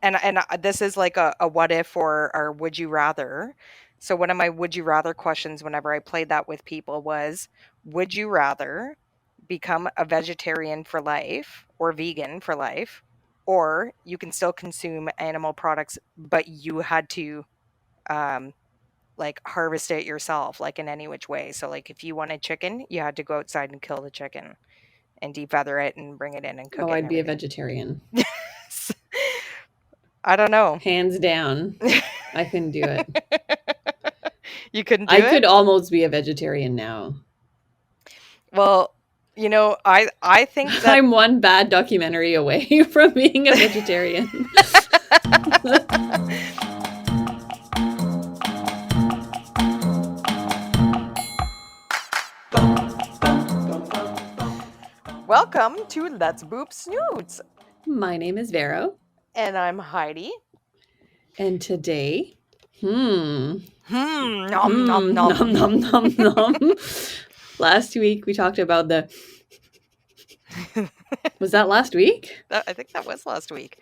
and this is like a what if or would you rather. So one of my would you rather questions whenever I played that with people was, would you rather become a vegetarian for life or vegan for life, or you can still consume animal products, but you had to um, like harvest it yourself, like in any which way. So like if you wanted chicken, you had to go outside and kill the chicken and defeather it and bring it in and cook Oh, it and I'd be a everything. vegetarian. I don't know. Hands down. I couldn't do it. You couldn't do I it? could almost be a vegetarian now. Well, I think that I'm one bad documentary away from being a vegetarian. welcome to Let's Boop Snoots. My name is Vero, And I'm Heidi. and today, Nom nom nom nom. nom nom nom. Last week we talked about the. Was that last week? I think that was last week.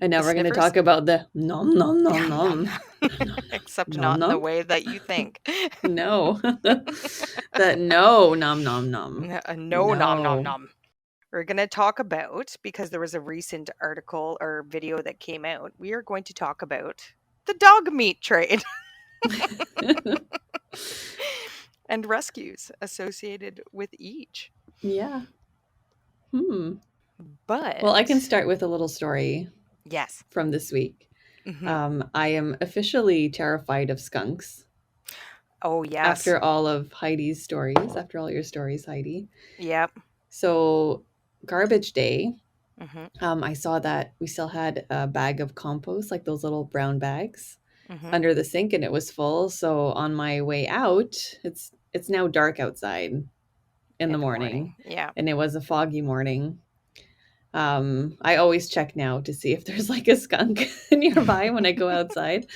And now The we're going to sniffers? talk about the nom nom nom Nom nom nom. nom. Except Nom not in the nom? way that you think. No. That no nom nom nom. No nom nom No. nom. We're going to talk about, because there was a recent article or video that came out, we are going to talk about the dog meat trade and rescues associated with each. Yeah. But Well, I can start with a little story yes. from this week. Mhm. I am officially terrified of skunks Oh, yes. after all of Heidi's stories, after all your stories, Heidi. Yep. So, garbage day, Mhm. I saw that we still had a bag of compost, like those little brown bags, Mhm. under the sink, and it was full. So on my way out, it's now dark outside in the In the morning. morning, Yeah. and it was a foggy morning. I always check now to see if there's like a skunk nearby when I go outside.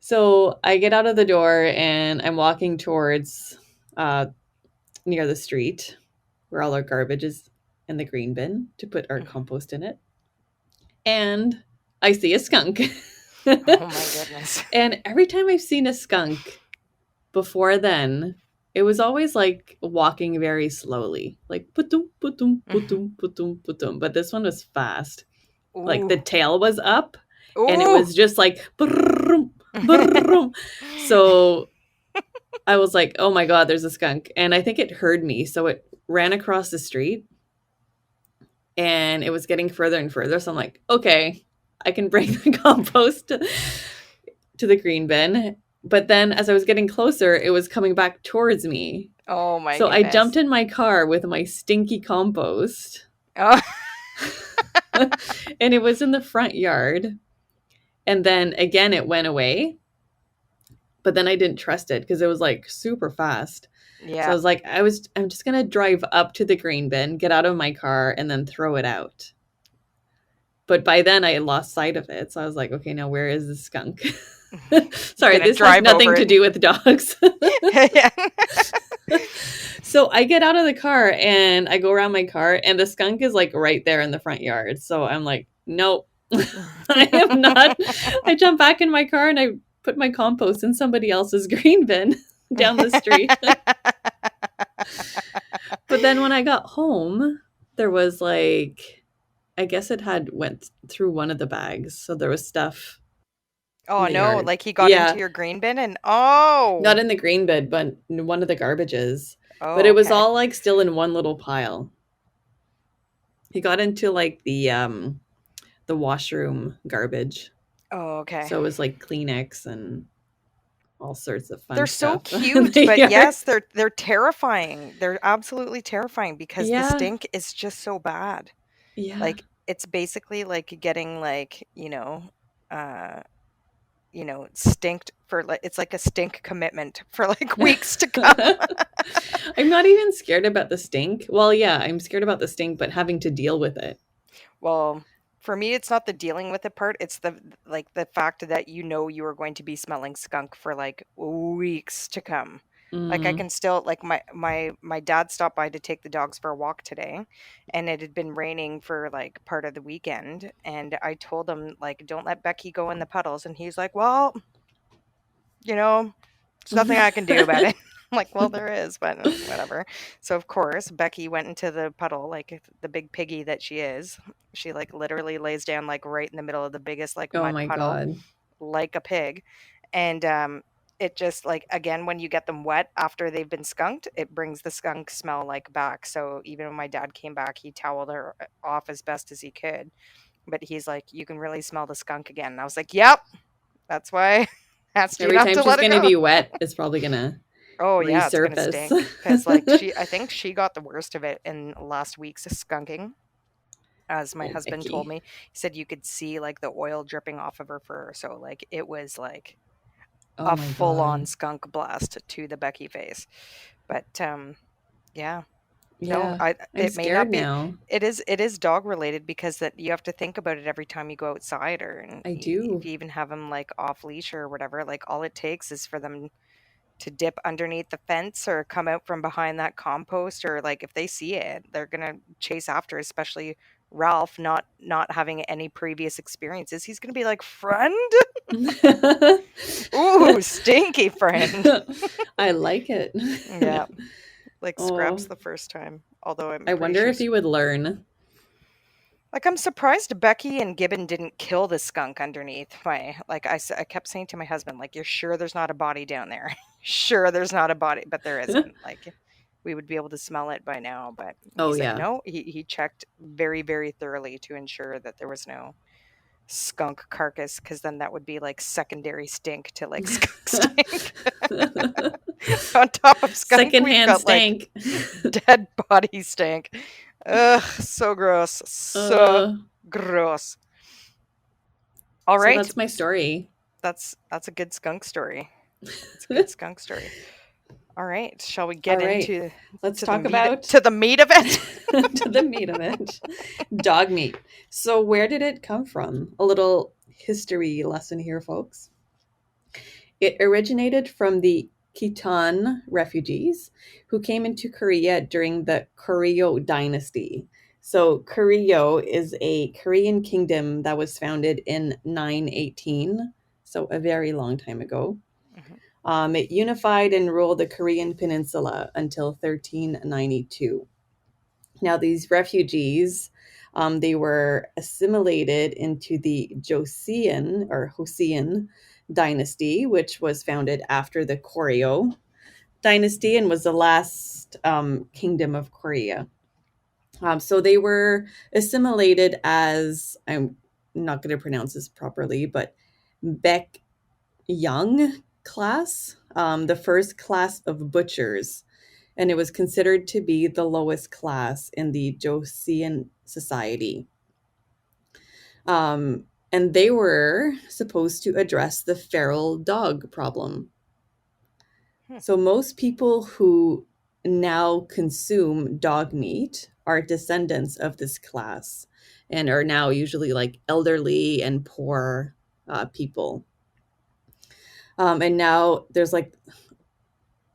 So I get out of the door and I'm walking towards uh, near the street where all our garbage is in the green bin to put our Mhm. compost in it. And I see a skunk. Oh my goodness. And every time I've seen a skunk before then, it was always like walking very slowly, like putum, putum, Mhm. putum, putum, putum. But this one was fast. Like the Ooh. tail was up and it Ooh. was just like brrrrum, brrrrum. So I was like, oh my God, there's a skunk. And I think it heard me. So it ran across the street and it was getting further and further. So I'm like, okay, I can bring the compost to the green bin. But then as I was getting closer, it was coming back towards me. Oh my So I jumped goodness. in my car with my stinky compost Oh. and it was in the front yard. And then again, it went away. But then I didn't trust it because it was like super fast. So I Yeah. was like, I'm just gonna drive up to the green bin, get out of my car, and then throw it out. But by then I lost sight of it. So I was like, okay, now where is the skunk? You're Sorry, gonna this has drive over nothing to it. do with dogs. Yeah. So I get out of the car and I go around my car, and the skunk is like right there in the front yard. So I'm like, nope, I am not. I jump back in my car and I put my compost in somebody else's green bin down the street. But then when I got home, there was like, I guess it had went through one of the bags. So there was stuff in Oh the no, yard. like he got into Yeah, your green bin and not oh. in the green bin, but in one of the garbages. But Oh, it was okay. all like still in one little pile. He got into like the washroom garbage. Oh, okay. So it was like Kleenex and all sorts of They're fun so stuff in cute, the but yard. yes, they're terrifying. They're absolutely terrifying because the Yeah, stink is just so bad. yeah. Like it's basically like getting like, uh, stinked for like it's like a stink commitment for like weeks to come. I'm not even scared about the stink. Well, yeah, I'm scared about the stink, but having to deal with it. Well, for me it's not the dealing with it part, it's the fact that you are going to be smelling skunk for like weeks to come. Like I Mm. can still like my dad stopped by to take the dogs for a walk today, and it had been raining for like part of the weekend, and I told him like don't let Becky go in the puddles, and he's like, "Well, you know, there's nothing I can do about it." I'm like, "Well, there is, but whatever." So of course, Becky went into the puddle like the big piggy that she is. She like literally lays down like right in the middle of the biggest like Oh mud my puddle god. like a pig. And it just like again when you get them wet after they've been skunked, it brings the skunk smell like back. So even when my dad came back, he toweled her off as best as he could. But he's like, you can really smell the skunk again. And I was like, yep, that's why I asked you Every not time to she's let it gonna go. be wet, it's probably gonna Oh yeah, it's gonna resurface. stink because like I think she got the worst of it in last week's skunking. As my Oh, husband told Becky. me, he said you could see like the oil dripping off of her fur. So like it was like Oh a my god. full-on skunk blast to the Becky face. But yeah, no, Yeah, I I'm it may scared not be. now. It is dog related because that you have to think about it every time you go outside, or and I if do. you even have them like off leash or whatever. Like all it takes is for them to dip underneath the fence or come out from behind that compost, or like if they see it, they're gonna chase after. Especially Ralph, not having any previous experiences, he's gonna be like, "Friend, ooh, stinky friend." I like it. Yeah. Like scraps Oh, the first time, although I'm I pretty wonder sure if he would learn. like I'm surprised Becky and Gibbon didn't kill the skunk underneath my like I kept saying to my husband like you're sure there's not a body down there. Sure there's not a body, but there isn't. Like we would be able to smell it by now, but Oh he's like yeah. no, he checked very very thoroughly to ensure that there was no skunk carcass because then that would be like secondary stink to like skunk stink. On top of skunk, we've Secondhand got like stank. dead body stink. Ugh, so gross. So uh, gross. All so right. that's my story. That's a good skunk story. That's a good skunk story. All right. Shall we All get right. into Let's to the talk meat about to the meat of it? to the meat of it. Dog meat. So where did it come from? A little history lesson here, folks. It originated from the Khitan refugees who came into Korea during the Goryeo dynasty. So, Goryeo is a Korean kingdom that was founded in 918, so a very long time ago. Mhm. It unified and ruled the Korean peninsula until 1392. Now, these refugees, they were assimilated into the Joseon or Joseon dynasty, which was founded after the Goryeo dynasty and was the last kingdom of Korea. So they were assimilated as, I'm not going to pronounce this properly, but Baek Young class, the first class of butchers, and it was considered to be the lowest class in the Joseon society. And they were supposed to address the feral dog problem. Hmm. So most people who now consume dog meat are descendants of this class and are now usually like elderly and poor people. And now there's like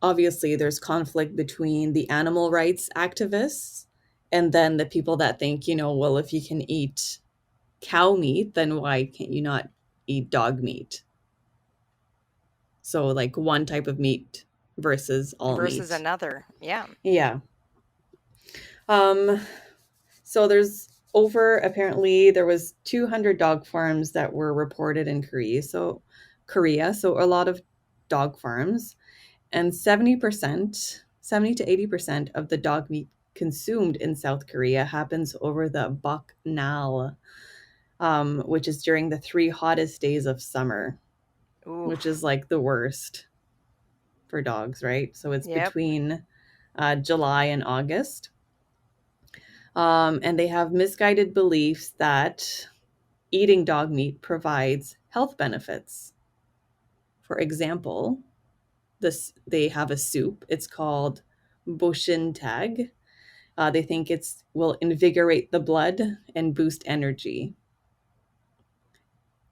obviously there's conflict between the animal rights activists and then the people that think, well, if you can eat cow meat, then why can't you not eat dog meat? So, like one type of meat versus all Versus meat. another. Yeah. Yeah. Um, so there's over apparently there was 200 dog farms that were reported in Korea, so a lot of dog farms, and 70 to 80% of the dog meat consumed in South Korea happens over the Boknal, which is during the 3 hottest days of summer, Ooh. which is like the worst for dogs, right? So it's Yep. between July and August. And they have misguided beliefs that eating dog meat provides health benefits. For example, they have a soup. It's called Boshin Tag. They think it's will invigorate the blood and boost energy.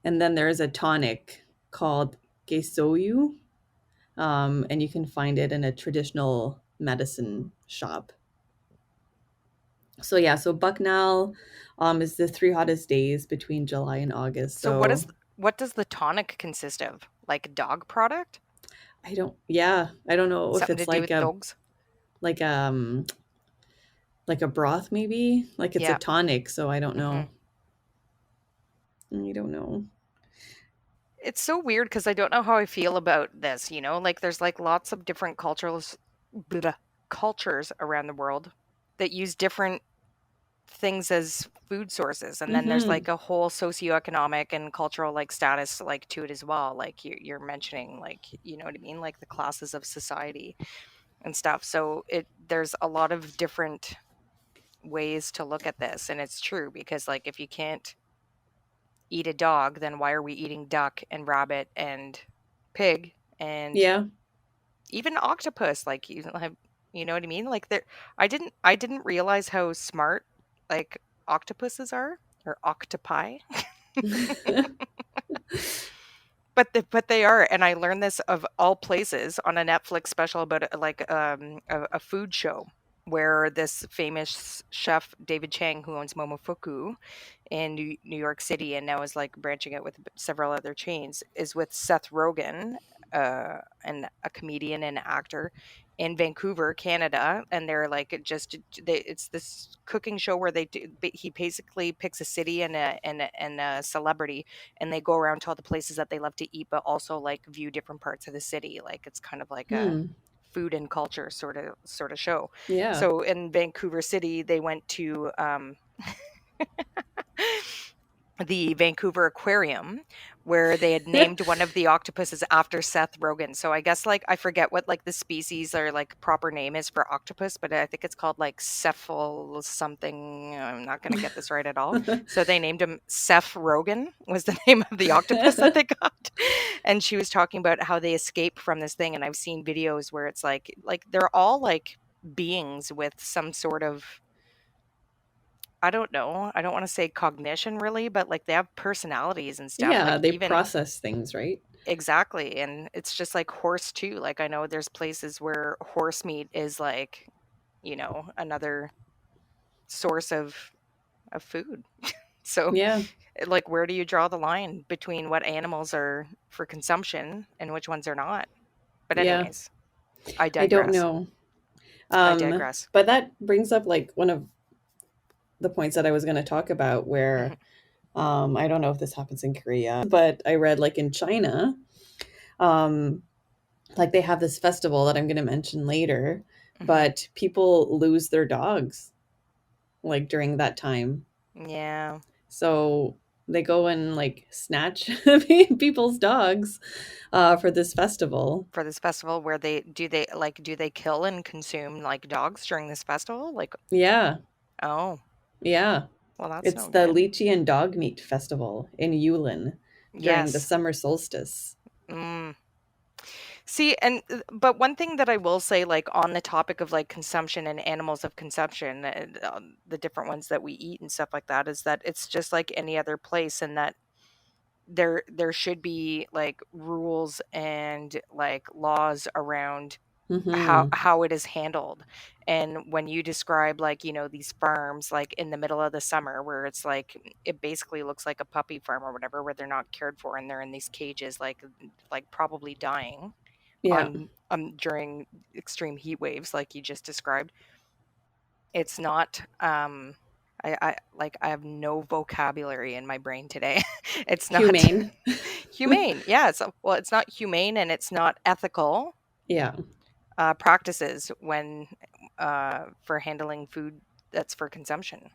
And then there's a tonic called Gesoyu. And you can find it in a traditional medicine shop. So yeah, so Bucknell is the 3 hottest days between July and August. So So what does the tonic consist of? Like a dog product? I don't know if Something to it's do with dogs? like like a broth maybe, like it's a Yeah. tonic. So I don't Hmm. know. I don't know. It's so weird because I don't know how I feel about this, you know? Like there's like lots of different blah, cultures around the world that use different things as food sources, and then there's Mm-hmm. like a whole socioeconomic and cultural like status like to it as well, like you're mentioning, like, you know what I mean, like the classes of society and stuff. So there's a lot of different ways to look at this, and it's true because like if you can't eat a dog, then why are we eating duck and rabbit and pig and Yeah. even octopus? Like you don't have, you know what I mean? Like there, I didn't realize how smart like octopuses are, or octopi, but they are. And I learned this of all places on a Netflix special about like a food show where this famous chef David Chang, who owns Momofuku in New York City and now is like branching out with several other chains, is with Seth Rogen, and a comedian and actor in Vancouver, Canada. And they're like it's this cooking show where he basically picks a city and a celebrity, and they go around to all the places that they love to eat, but also like view different parts of the city. Like it's kind of like a Hmm. food and culture sort of show. Yeah. So in Vancouver City, they went to the Vancouver Aquarium, where they had named one of the octopuses after Seth Rogen. So I guess like I forget what like the species or like proper name is for octopus, but I think it's called like cephal something. I'm not going to get this right at all. So they named him Seth Rogen was the name of the octopus that they got. And she was talking about how they escape from this thing, and I've seen videos where it's like they're all like beings with some sort of, I don't know. I don't want to say cognition really, but like they have personalities and stuff. Yeah, Like they even process things, right? exactly. And it's just like horse too. Like I know there's places where horse meat is like, another source of food. So Yeah. like where do you draw the line between what animals are for consumption and which ones are not? But Yeah. anyways, I I don't digress. know. I digress. But that brings up like one of the points that I was going to talk about where Hmm. I don't know if this happens in Korea, but I read like in China, um like they have this festival that I'm going to mention later, Hmm. but people lose their dogs like during that time. Yeah. So they go and like snatch people's dogs for this festival. For this festival, where do they kill and consume like dogs during this festival? Like, Yeah. oh, Yeah. well, that's It's no the good. lychee and dog meat festival in Yulin during the Yes. summer solstice. Mm. See, and but one thing that I will say, like on the topic of like consumption and animals of consumption, and the different ones that we eat and stuff like that, is that it's just like any other place, and that there should be like rules and like laws around how Mhm. how it is handled. And when you describe like, these farms like in the middle of the summer where it's like it basically looks like a puppy farm or whatever, where they're not cared for and they're in these cages like probably dying Yeah. on during extreme heat waves like you just described. It's not I have no vocabulary in my brain today. It's not Humane. humane. Yeah, it's not humane, and it's not ethical Yeah. practices when for handling food that's for consumption.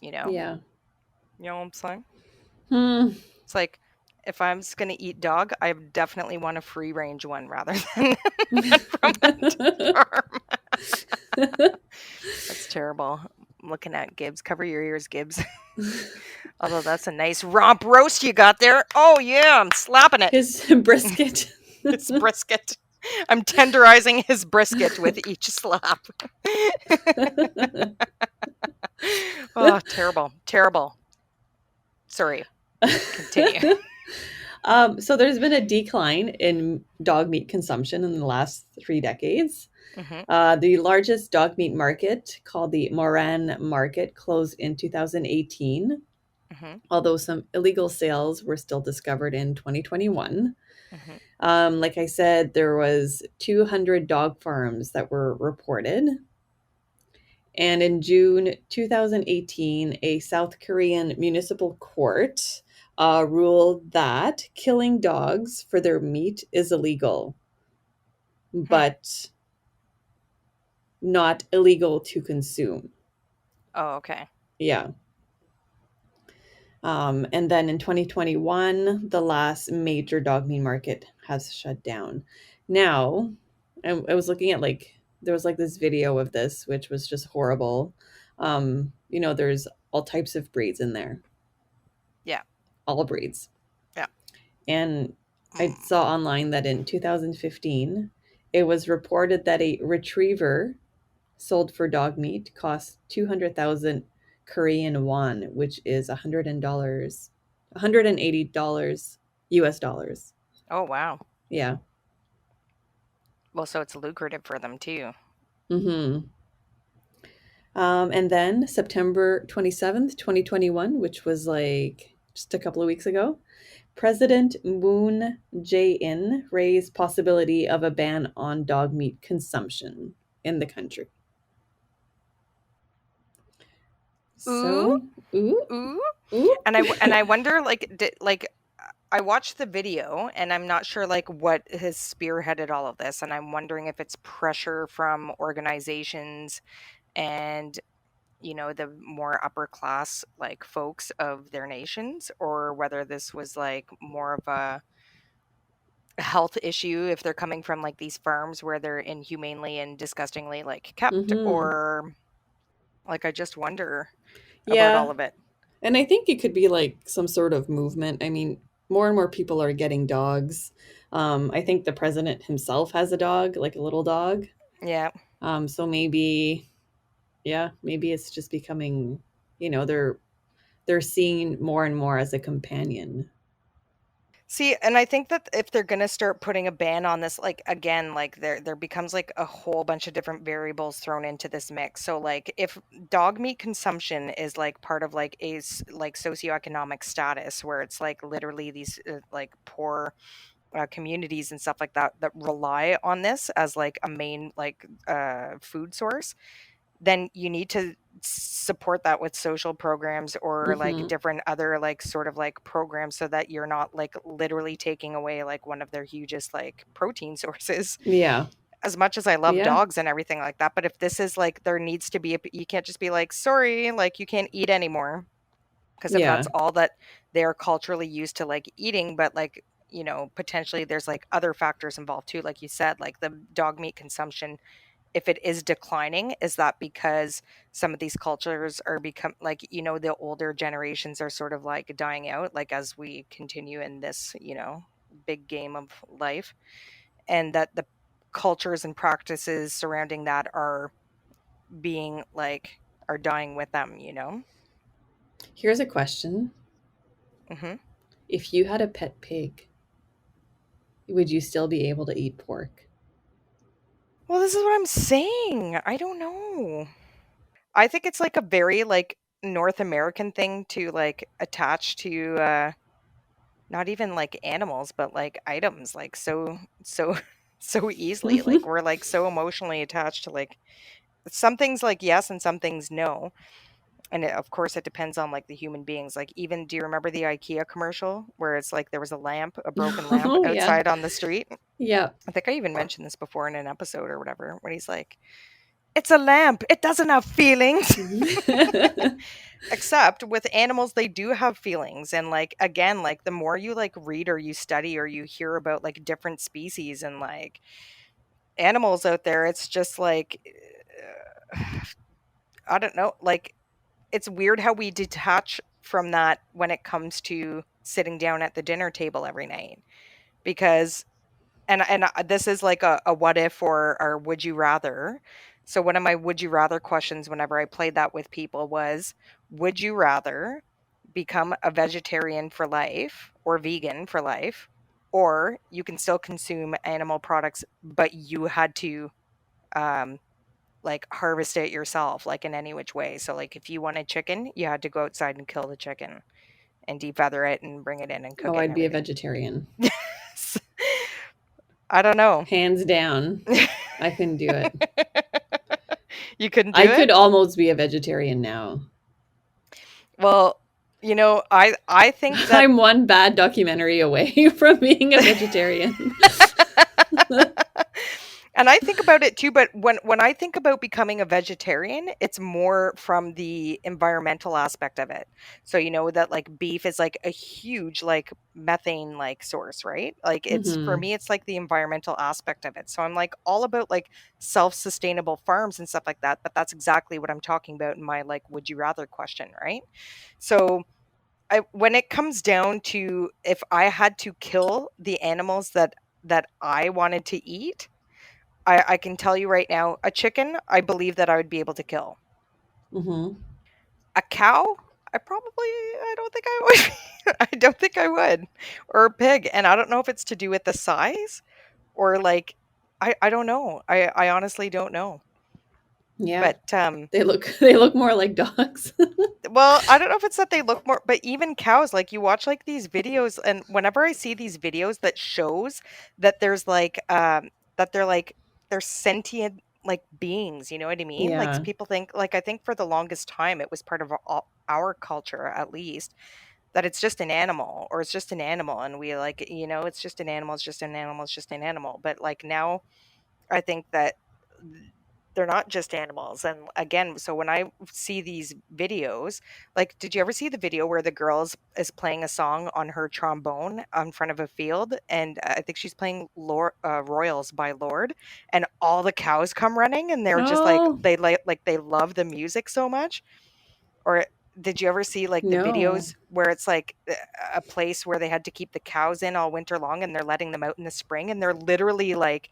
You know, Yeah. you know what I'm saying? Hmm. It's like if I'm just gonna eat dog, I definitely want a free range one rather than one from a farm. That's terrible. I'm looking at Gibbs. Cover your ears, Gibbs. Although that's a nice romp roast you got there. Oh yeah, I'm slapping it. His brisket. His brisket. I'm tenderizing his brisket with each slap. Oh, terrible. Terrible. Sorry. Continue. So there's been a decline in dog meat consumption in the last 3 decades. Mhm, The largest dog meat market, called the Moran Market, closed in 2018, mhm, although some illegal sales were still discovered in 2021. mhm, Like I said, there was 200 dog farms that were reported. And in June 2018, a South Korean municipal court ruled that killing dogs for their meat is illegal, hmm. but not illegal to consume. Oh, okay. Yeah. And then in 2021, the last major dog meat market has shut down. Now, I was looking at like, there was like this video of this, which was just horrible. There's all types of breeds in there, Yeah, all breeds. yeah. And I Mm. saw online that in 2015, it was reported that a retriever sold for dog meat cost 200,000 Korean won, which is $180 US dollars. Oh, wow. Yeah. Well, so it's lucrative for them too. Mm-hmm. And then September 27th, 2021, which was like just a couple of weeks ago, President Moon Jae-in raised possibility of a ban on dog meat consumption in the country. Ooh, So, ooh, ooh. ooh. And I wonder, like, I watched the video, and I'm not sure like what has spearheaded all of this, and I'm wondering if it's pressure from organizations and the more upper class like folks of their nations, or whether this was like more of a health issue if they're coming from like these farms where they're inhumanely and disgustingly like kept, Mm-hmm. or like I just wonder about all Yeah. of it. And I think it could be like some sort of movement. I mean, more and more people are getting dogs. I think the president himself has a dog, like a little dog. Yeah. So maybe, yeah, maybe it's just becoming, they're seeing more and more as a companion. See, and I think that if they're gonna start putting a ban on this, like again, like there becomes like a whole bunch of different variables thrown into this mix. So like if dog meat consumption is like part of like like socioeconomic status where it's like literally these like poor communities and stuff like that that rely on this as like a main like food source, then you need to support that with social programs or like Mm-hmm. different other like sort of like programs so that you're not like literally taking away like one of their hugest like protein sources. Yeah. As much as I love Yeah. dogs and everything like that, but if this is like there needs to be you can't just be like sorry, like you can't eat anymore, because if that's Yeah. all that they're culturally used to like eating, but like potentially there's like other factors involved too, like you said, like the dog meat consumption, if it is declining, is that because some of these cultures are become like, the older generations are sort of like dying out, like as we continue in this, big game of life, and that the cultures and practices surrounding that are being like are dying with them. Here's a question. Hmm. If you had a pet pig, would you still be able to eat pork? Well, this is what I'm saying. I don't know. I think it's like a very like North American thing to like attach to not even like animals, but like items like so so easily. Like we're like so emotionally attached to like some things like yes and some things no. And of course it depends on like the human beings. Like even do you remember the IKEA commercial where it's like there was a lamp, a broken lamp Oh, yeah. outside on the street? Yeah. I think I even mentioned this before in an episode or whatever, when he's like, "It's a lamp. It doesn't have feelings." Except with animals, they do have feelings. And like again, like the more you like read or you study or you hear about like different species and like animals out there, it's just like I don't know, like it's weird how we detach from that when it comes to sitting down at the dinner table every night. Because this is like a what if or would you rather. So one of my would you rather questions whenever I played that with people was, would you rather become a vegetarian for life or vegan for life, or you can still consume animal products, but you had to um, like harvest it yourself, like in any which way. So, like if you wanted chicken, you had to go outside and kill the chicken and defeather it and bring it in and cook Oh, it and I'd be a everything. vegetarian. I don't know. Hands down. I couldn't do it. You couldn't I do could it? almost be a vegetarian now. Well, I think that I'm one bad documentary away from being a vegetarian. and I think about it too, but when I think about becoming a vegetarian, it's more from the environmental aspect of it. So you know that like beef is like a huge like methane like source, right? Like it's for Hmm. me it's like the environmental aspect of it. So I'm like all about like self-sustainable farms and stuff like that, but that's exactly what I'm talking about in my like would you rather question, right? So when it comes down to if I had to kill the animals that I wanted to eat, I can tell you right now, a chicken, I believe that I would be able to kill. Hmm. A cow, I don't think I would. I don't think I would. Or a pig, and I don't know if it's to do with the size or like I don't know. I honestly don't know. Yeah. But They look more like dogs. well, I don't know if it's that they look more, but even cows, like you watch like these videos, and whenever I see these videos that shows that there's like that they're sentient like beings, you know what I mean? Like Yeah. people think like I think for the longest time it was part of our culture at least that it's just an animal or it's just an animal and we like it's just an animal, it's just an animal, it's just an animal. But like now I think that they're not just animals. And again, so when I see these videos, like, did you ever see the video where the girl is playing a song on her trombone in front of a field? And I think she's playing Royals by Lord, and all the cows come running, and they're just like Oh, they love the music so much. Or did you ever see like the no. videos where it's like a place where they had to keep the cows in all winter long and they're letting them out in the spring and they're literally like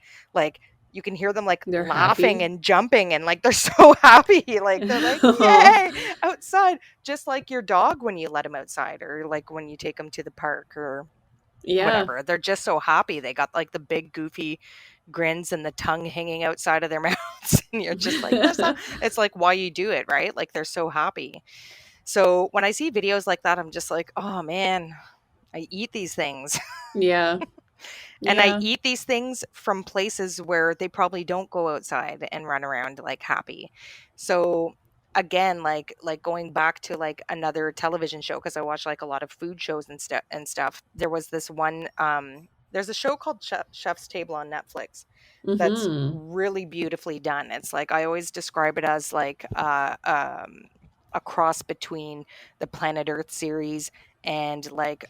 you can hear them like They're laughing happy. and jumping and like they're so happy like they're like yay outside just like your dog when you let him outside or like when you take him to the park or Yeah. whatever. They're just so happy. They got like the big goofy grins and the tongue hanging outside of their mouths and you're just like they're so it's like why you do it, right? Like they're so happy. So when I see videos like that, I'm just like, "Oh man, I eat these things." Yeah. And I Yeah. eat these things from places where they probably don't go outside and run around like happy. So again, like going back to like another television show because I watch like a lot of food shows and stuff. There was this one there's a show called Chef's Table on Netflix that's Mhm. really beautifully done. It's like I always describe it as like a cross between the Planet Earth series and like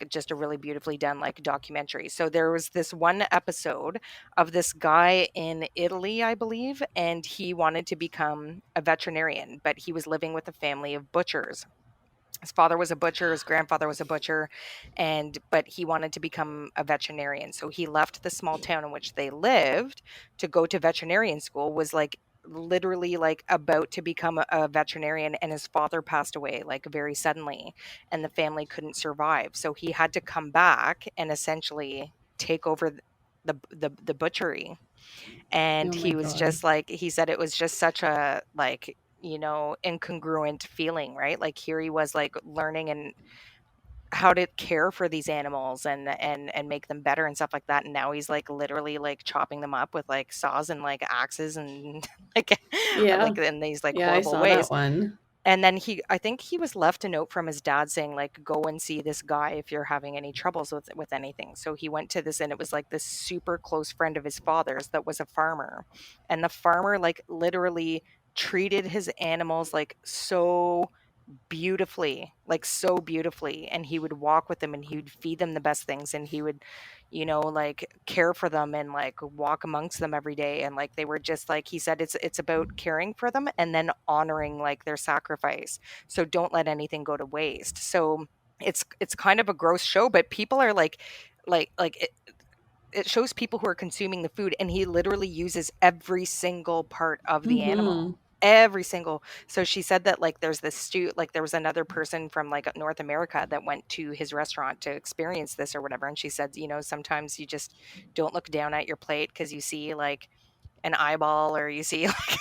just a really beautifully done like documentary. So there was this one episode of this guy in Italy, I believe, and he wanted to become a veterinarian, but he was living with a family of butchers. His father was a butcher, his grandfather was a butcher, and but he wanted to become a veterinarian. So he left the small town in which they lived to go to veterinarian school, was like literally like about to become a veterinarian and his father passed away like very suddenly and the family couldn't survive. So he had to come back and essentially take over the butchery and Oh my he was god. just like he said it was just such a like incongruent feeling, right? Like here he was like learning and how to care for these animals and make them better and stuff like that, and now he's like literally like chopping them up with like saws and like axes and like Yeah. like in these like Yeah, I horrible saw that ways. one. And then I think he was left a note from his dad saying like go and see this guy if you're having any troubles with anything. So he went to this and it was like this super close friend of his father's that was a farmer. And the farmer like literally treated his animals like so beautifully, like so beautifully, and he would walk with them and he would feed them the best things and he would like care for them and like walk amongst them every day, and like they were just like he said it's about caring for them and then honoring like their sacrifice, so don't let anything go to waste. So it's kind of a gross show, but people are like it shows people who are consuming the food and he literally uses every single part of the Mhm. animal. every single. So she said that like there's this stew, like there was another person from like North America that went to his restaurant to experience this or whatever, and she said, you know, sometimes you just don't look down at your plate because you see like an eyeball or you see like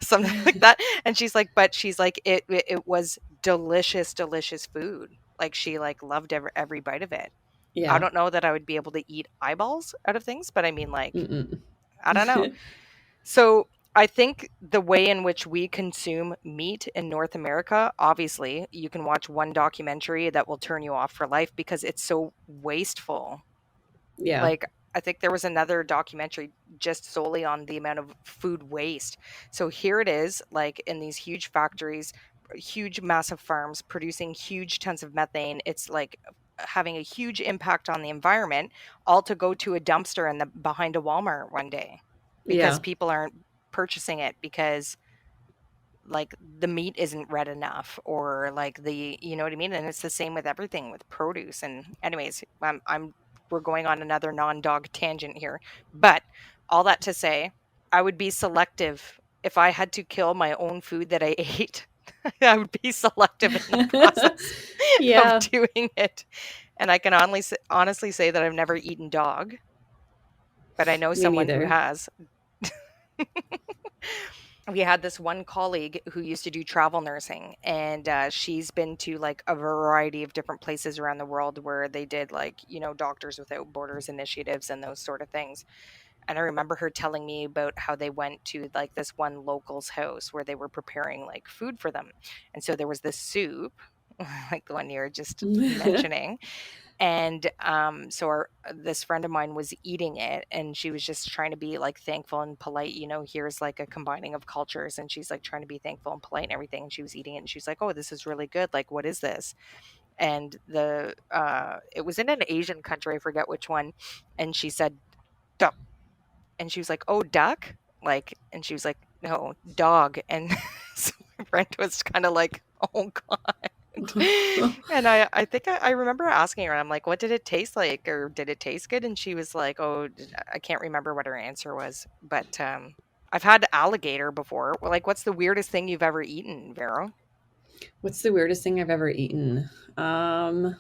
something like that. And she's like, but she's like, it was delicious, delicious food. Like she like loved every bite of it. I Yeah. don't know that I would be able to eat eyeballs out of things, but I mean, like, Mm-mm. I don't know. So I think the way in which we consume meat in North America, obviously, you can watch one documentary that will turn you off for life because it's so wasteful. Yeah. Like, I think there was another documentary just solely on the amount of food waste. So here it is, like in these huge factories, huge, massive farms producing huge tons of methane. It's like having a huge impact on the environment, all to go to a dumpster in the behind a Walmart one day because Yeah. people aren't purchasing it because like the meat isn't red enough or like the you know what I mean, and it's the same with everything with produce. And anyways, I'm we're going on another non-dog tangent here, but all that to say, I would be selective if I had to kill my own food that I ate. I would be selective in the process of Yeah. doing it. And I can honestly say that I've never eaten dog, but I know Me someone who neither. has. We had this one colleague who used to do travel nursing, and she's been to like a variety of different places around the world where they did like, you know, Doctors Without Borders initiatives and those sort of things. And I remember her telling me about how they went to like this one local's house where they were preparing like food for them. And so there was this soup, like the one you're just mentioning, and so this friend of mine was eating it, and she was just trying to be like thankful and polite, you know, here's like a combining of cultures, and she's like trying to be thankful and polite and everything, and she was eating it and she's like, oh, this is really good, like what is this? And the it was in an Asian country, I forget which one, and she said duck, and she was like, oh, duck, like, and she was like, no, dog. And so my friend was kind of like, oh god. And I think I remember asking her, I'm like, what did it taste like? Or did it taste good? And she was like, oh, I can't remember what her answer was. But I've had alligator before. Well, like, what's the weirdest thing you've ever eaten, Vero? What's the weirdest thing I've ever eaten? Um,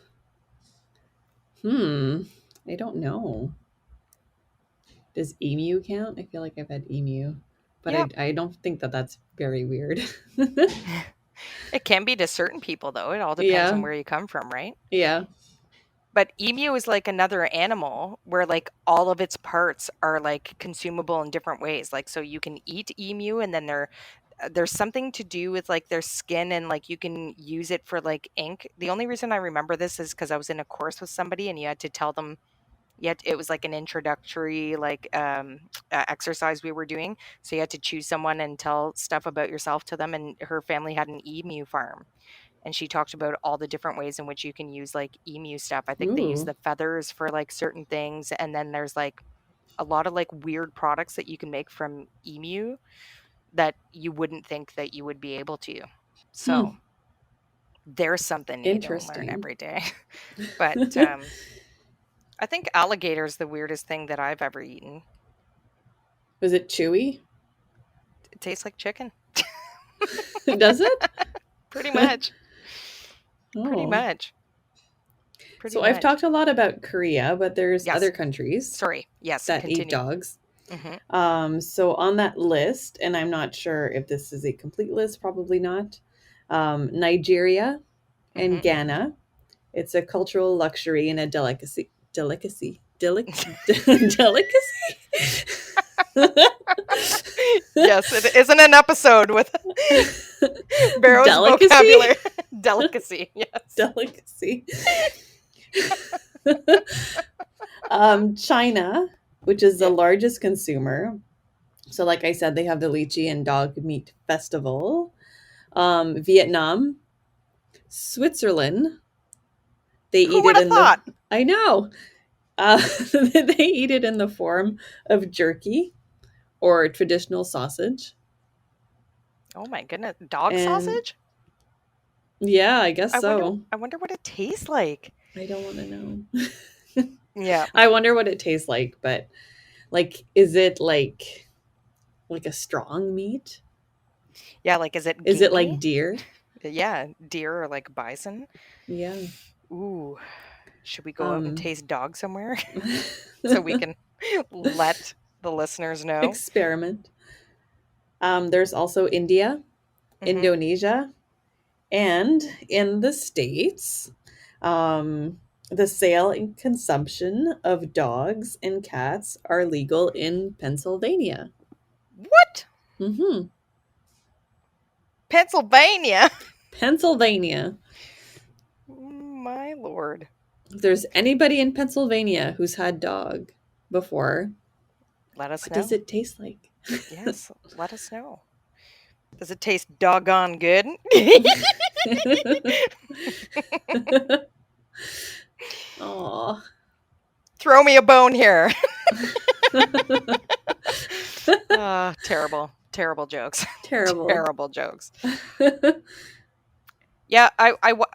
hmm. I don't know. Does emu count? I feel like I've had emu, but I, Yep. I don't think that that's very weird. It can be to certain people, though. It all depends on Yeah. where you come from, right? Yeah. But emu is like another animal where like all of its parts are like consumable in different ways. Like so you can eat emu and then there's something to do with like their skin and like you can use it for like ink. The only reason I remember this is because I was in a course with somebody and you had to tell them yet it was like an introductory like exercise we were doing. So you had to choose someone and tell stuff about yourself to them, and her family had an emu farm, and she talked about all the different ways in which you can use like emu stuff. I think they use Ooh. the feathers for like certain things, and then there's like a lot of like weird products that you can make from emu that you wouldn't think that you would be able to. So Hmm. there's something new to learn Interesting. every day. But I think alligator is the weirdest thing that I've ever eaten. Was it chewy? It tastes like chicken, Does it? pretty much. Pretty Oh. much. Pretty So I've much. talked a lot about Korea, but there's other Yes. countries Sorry. Yes. that eat Continue. dogs. Hmm. So on that list, and I'm not sure if this is a complete list, probably not. Nigeria and Hmm. Ghana. It's a cultural luxury and a delicacy. Delicacy? Yes, it isn't an episode with Barrow's Delicacy? vocabulary. Delicacy, yes. Delicacy. China, which is the Yeah. largest consumer. So, like I said, they have the lychee and dog meat festival. Vietnam, Switzerland, they Who eat would it have in the. thought? I know. They eat it in the form of jerky or traditional sausage. Oh my goodness. Dog And sausage? yeah, I guess so. I wonder what it tastes like. I don't want to know. Yeah. I wonder what it tastes like, but like, is it like a strong meat? Yeah, like, is it Is it gamey? like deer? Yeah, deer or like bison. Yeah. Ooh, should we go out and Um taste dog somewhere so we can let the listeners know? experiment. There's also India, Hmm. Indonesia, and in the States, the sale and consumption of dogs and cats are legal in Pennsylvania. What? Hmm. Pennsylvania? Pennsylvania. My lord. If there's anybody in Pennsylvania who's had dog before, Let us what does know. it taste like? Yes, let us know. Does it taste doggone good? Oh, Throw me a bone here. Terrible, terrible jokes. terrible. Terrible jokes. Yeah,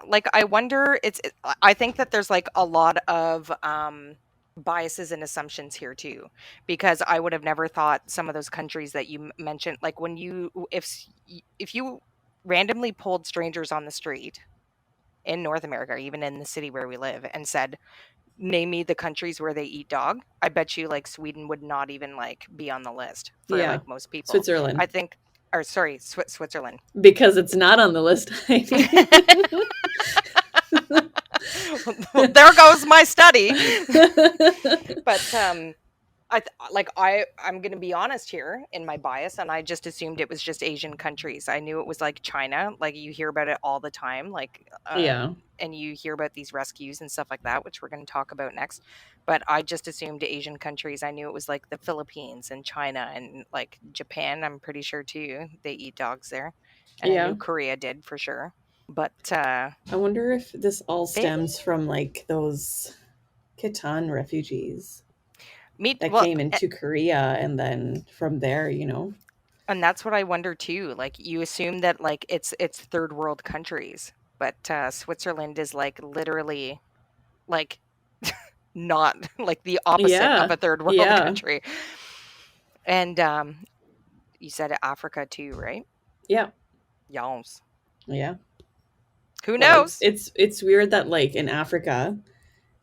like I wonder. I think that there's like a lot of biases and assumptions here too, because I would have never thought some of those countries that you mentioned, like when you if you randomly pulled strangers on the street in North America, or even in the city where we live, and said, "Name me the countries where they eat dog." I bet you like Sweden would not even like be on the list for Yeah, like most people. I Switzerland. think, or sorry, Switzerland. Because it's not on the list. I mean. Well, there goes my study. But I'm gonna be honest here in my bias, and I just assumed it was just Asian countries. I knew it was like China, like you hear about it all the time, like Yeah. and you hear about these rescues and stuff like that, which we're gonna talk about next. But I just assumed Asian countries. I knew it was like the Philippines and China and like Japan. I'm pretty sure too. They eat dogs there, and I Yeah. knew Korea did for sure. But I wonder if this all they stems from like those Khitan refugees meet that well. came into Korea and then from there, you know. And that's what I wonder too. Like you assume that like it's third world countries, but Switzerland is like literally like not like the opposite of Yeah. a third world Yeah. country. And you said Africa too, right? Yeah. Yams. Yeah. Who Well, it's knows? it's it's weird that like in Africa,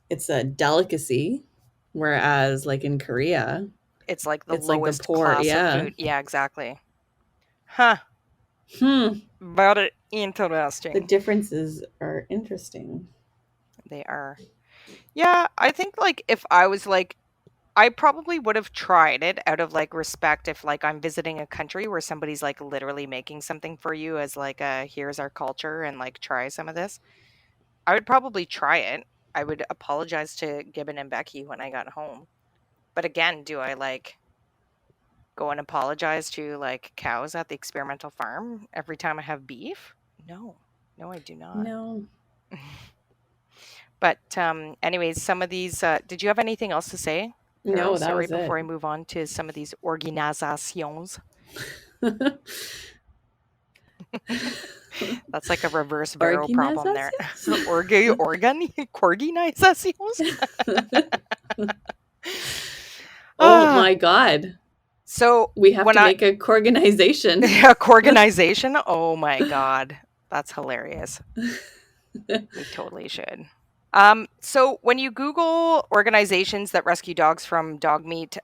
it's a delicacy, whereas like in Korea, It's like the it's like the lowest poor. class of Yeah. food. Yeah, exactly. Huh. Hmm. Very The interesting. differences are interesting. They are. Yeah, I think like if I was like I probably would have tried it out of like respect if like I'm visiting a country where somebody's like literally making something for you as like a here's our culture and like try some of this. I would probably try it. I would apologize to Gibbon and Becky when I got home. But again, do I like go and apologize to like cows at the experimental farm every time I have beef? No. No, I do not. No. But anyways, some of these did you have anything else to say, Vero? No, that Sorry was before it. I move on to some of these organizations. That's like a reverse Vero problem there. Organizations? Organizations? Oh Ah, my god. so We have when to I make a organization. a organization, oh my god, that's hilarious. We totally should. So when you Google organizations that rescue dogs from dog meat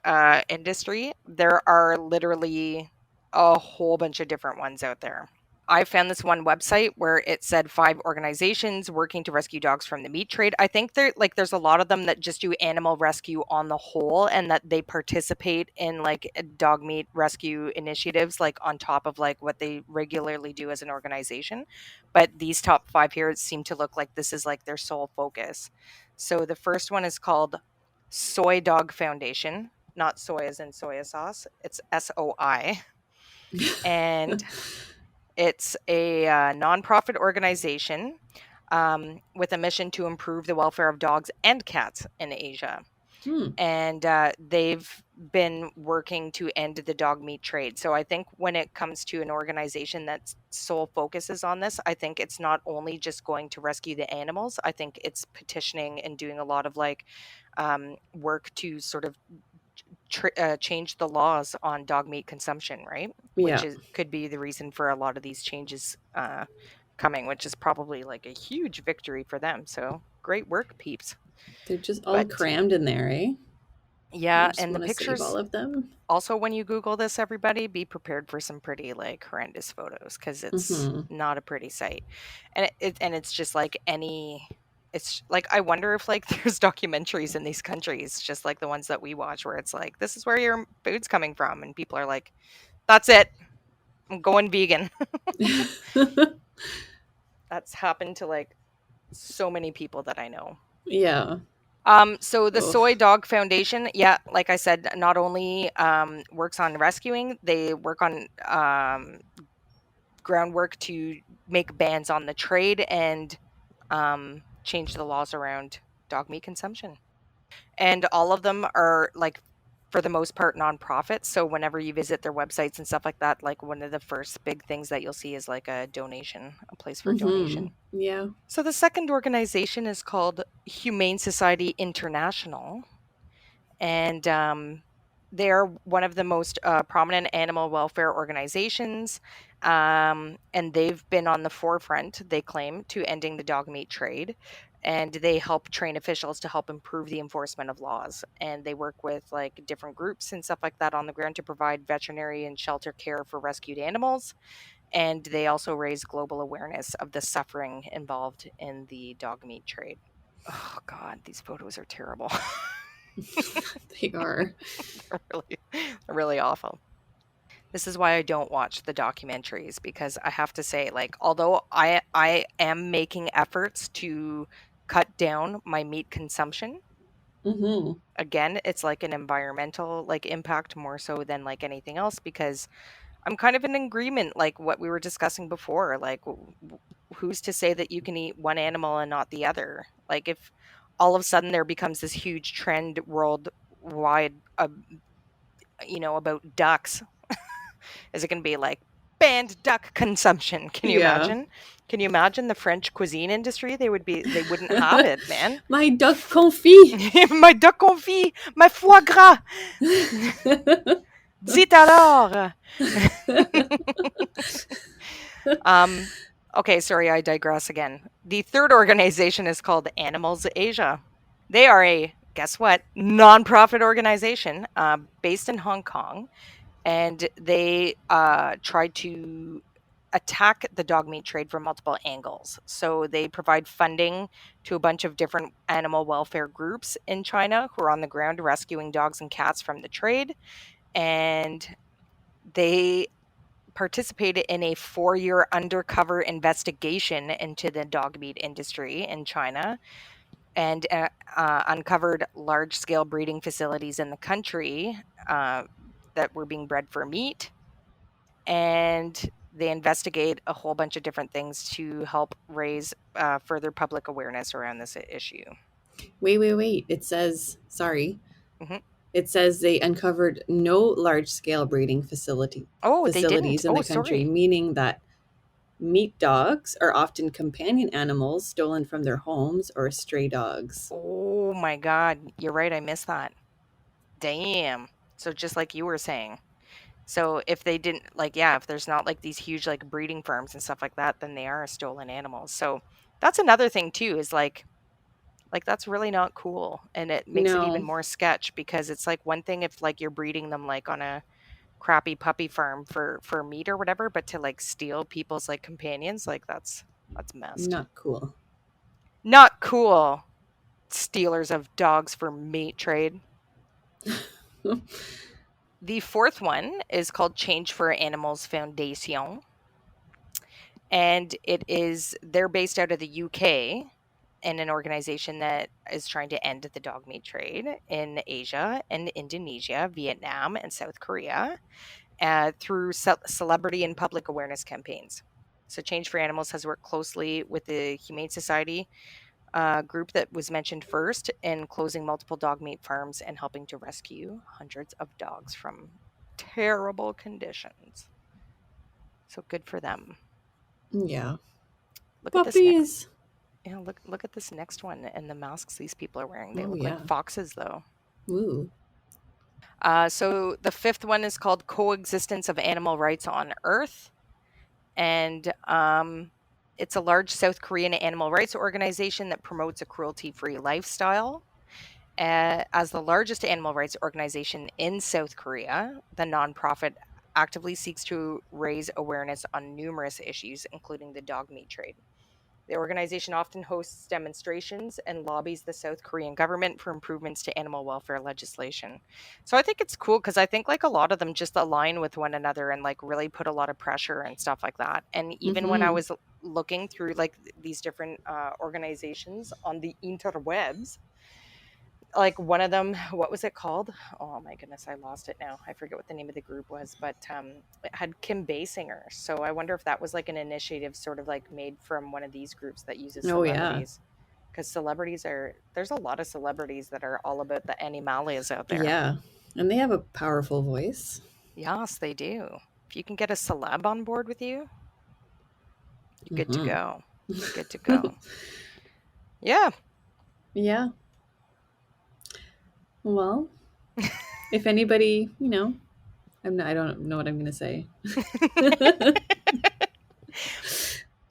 industry, there are literally a whole bunch of different ones out there. I found this one website where it said 5 organizations working to rescue dogs from the meat trade. I think there's a lot of them that just do animal rescue on the whole and that they participate in like dog meat rescue initiatives like on top of like what they regularly do as an organization. But these top 5 here seem to look like this is like their sole focus. So the first one is called Soy Dog Foundation, not soy as in soya sauce. It's SOI. And it's a nonprofit organization with a mission to improve the welfare of dogs and cats in Asia. Hmm. And they've been working to end the dog meat trade. So I think when it comes to an organization that sole focuses on this, I think it's not only just going to rescue the animals. I think it's petitioning and doing a lot of like work to sort of change the laws on dog meat consumption, right? Which Yeah. is could be the reason for a lot of these changes coming, which is probably like a huge victory for them. So great work, peeps. They're just all But crammed in there, eh? You yeah, just and the want to save all pictures of them. also, when you Google this, everybody, be prepared for some pretty like horrendous photos because it's Mm-hmm. not a pretty sight, and it's just like any. It's like I wonder if like there's documentaries in these countries, just like the ones that we watch, where it's like this is where your food's coming from, and people are like, "That's it, I'm going vegan." That's happened to like so many people that I know. Yeah. So the Oh. Soy Dog Foundation, yeah, like I said, not only works on rescuing, they work on groundwork to make bans on the trade and change the laws around dog meat consumption. And all of them are like, for the most part, nonprofits. So whenever you visit their websites and stuff like that, like one of the first big things that you'll see is like a donation, a place for Mm-hmm. donation. Yeah. So the second organization is called Humane Society International, and they're one of the most prominent animal welfare organizations. And they've been on the forefront, they claim, to ending the dog meat trade. And they help train officials to help improve the enforcement of laws. And they work with like different groups and stuff like that on the ground to provide veterinary and shelter care for rescued animals. And they also raise global awareness of the suffering involved in the dog meat trade. Oh, God, these photos are terrible. They are. really, really awful. This is why I don't watch the documentaries because I have to say, like, although I am making efforts to cut down my meat consumption, Mm-hmm. again, it's like an environmental like impact more so than like anything else because I'm kind of in agreement, like what we were discussing before. Like, who's to say that you can eat one animal and not the other? Like, if all of a sudden there becomes this huge trend worldwide, about ducks. Is it going to be like banned duck consumption? Can you Yeah. imagine? Can you imagine the French cuisine industry? They wouldn't have it, man. My duck confit. My duck confit, my foie gras. Dites alors. um, okay, sorry, I digress again. The third organization is called Animals Asia. They are a, guess what, nonprofit organization based in Hong Kong, and they try to attack the dog meat trade from multiple angles. So they provide funding to a bunch of different animal welfare groups in China who are on the ground rescuing dogs and cats from the trade. And they participated in a 4-year undercover investigation into the dog meat industry in China and uncovered large scale breeding facilities in the country uh, that were being bred for meat. And they investigate a whole bunch of different things to help raise further public awareness around this issue. Wait, wait, wait. It says, sorry. Hmm. It says they uncovered no large scale breeding Oh, they didn't. facilities in Oh, the country, sorry. meaning that meat dogs are often companion animals stolen from their homes or stray dogs. Oh my God. You're right. I missed that. Damn. So just like you were saying. So if they didn't like, yeah, if there's not like these huge like breeding farms and stuff like that, then they are stolen animals. So that's another thing too, is like that's really not cool. And it makes it even No, more sketch because it's like one thing if like you're breeding them like on a crappy puppy farm for meat or whatever, but to like steal people's like companions, like that's messed. not cool. Not cool. Stealers of dogs for meat trade. The fourth one is called Change for Animals Foundation, and they're based out of the UK, and an organization that is trying to end the dog meat trade in Asia and Indonesia, Vietnam, and South Korea through celebrity and public awareness campaigns. So, Change for Animals has worked closely with the Humane Society group that was mentioned first in closing multiple dog meat farms and helping to rescue hundreds of dogs from terrible conditions. So, good for them. Yeah. Look at this next. Puppies. Yeah, look at this next one and the masks these people are wearing. They Oh, look like yeah. foxes, though. Ooh. So the fifth one is called Coexistence of Animal Rights on Earth. And it's a large South Korean animal rights organization that promotes a cruelty free lifestyle. As the largest animal rights organization in South Korea, the nonprofit actively seeks to raise awareness on numerous issues, including the dog meat trade. The organization often hosts demonstrations and lobbies the South Korean government for improvements to animal welfare legislation. So I think it's cool because I think like a lot of them just align with one another and like really put a lot of pressure and stuff like that. And even when I Mm-hmm. was looking through like these different organizations on the interwebs, like one of them, what was it called? Oh my goodness, I lost it now. I forget what the name of the group was, but it had Kim Basinger. So I wonder if that was like an initiative sort of like made from one of these groups that uses Oh yeah. celebrities. Because celebrities are, there's a lot of celebrities that are all about the animalias out there. Yeah. And they have a powerful voice. Yes, they do. If you can get a celeb on board with you, you're good to Mm-hmm. go. You're good to go. Yeah. Yeah. Well, if anybody, I don't know what I'm gonna say.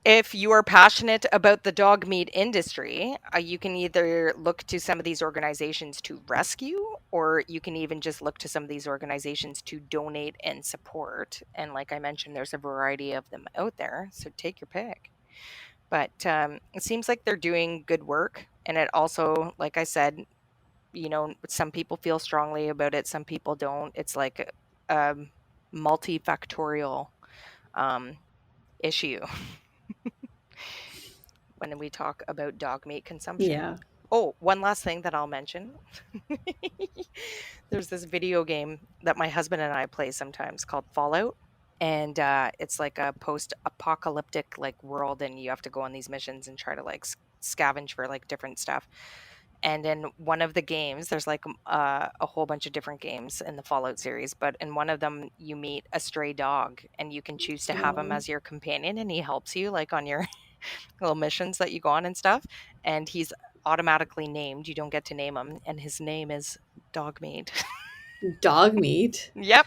If you are passionate about the dog meat industry, you can either look to some of these organizations to rescue, or you can even just look to some of these organizations to donate and support. And like I mentioned, there's a variety of them out there. So take your pick. But it seems like they're doing good work. And it also, like I said, some people feel strongly about it, some people don't. It's like a multifactorial um, issue when we talk about dog meat consumption. Yeah. Oh, one last thing that I'll mention. There's this video game that my husband and I play sometimes called Fallout. And it's like a post-apocalyptic like world, and you have to go on these missions and try to like scavenge for like different stuff. And in one of the games, there's like a whole bunch of different games in the Fallout series, but in one of them, you meet a stray dog, and you can choose to have him Oh, as your companion, and he helps you like on your little missions that you go on and stuff. And he's automatically named. You don't get to name him, and his name is Dogmeat. dog meat. Yep.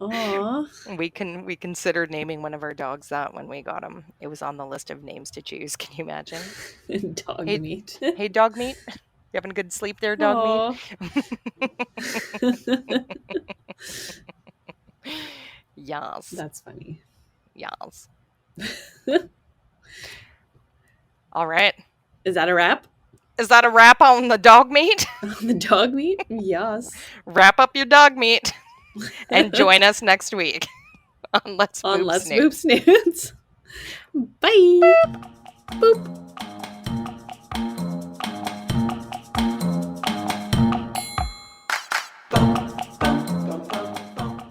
Aw. We considered naming one of our dogs that when we got him. It was on the list of names to choose. Can you imagine? Dog Hey, meat. hey, Dogmeat. You having a good sleep there, Dogmeat? Aw. Yes. That's funny. Yes. All right. Is that a wrap? Is that a wrap on the dog meat? On the dog meat? Yes. Wrap up your dog meat and join us next week on Let's On Boop Let's Boop Snoots. Snoots. Bye. Boop.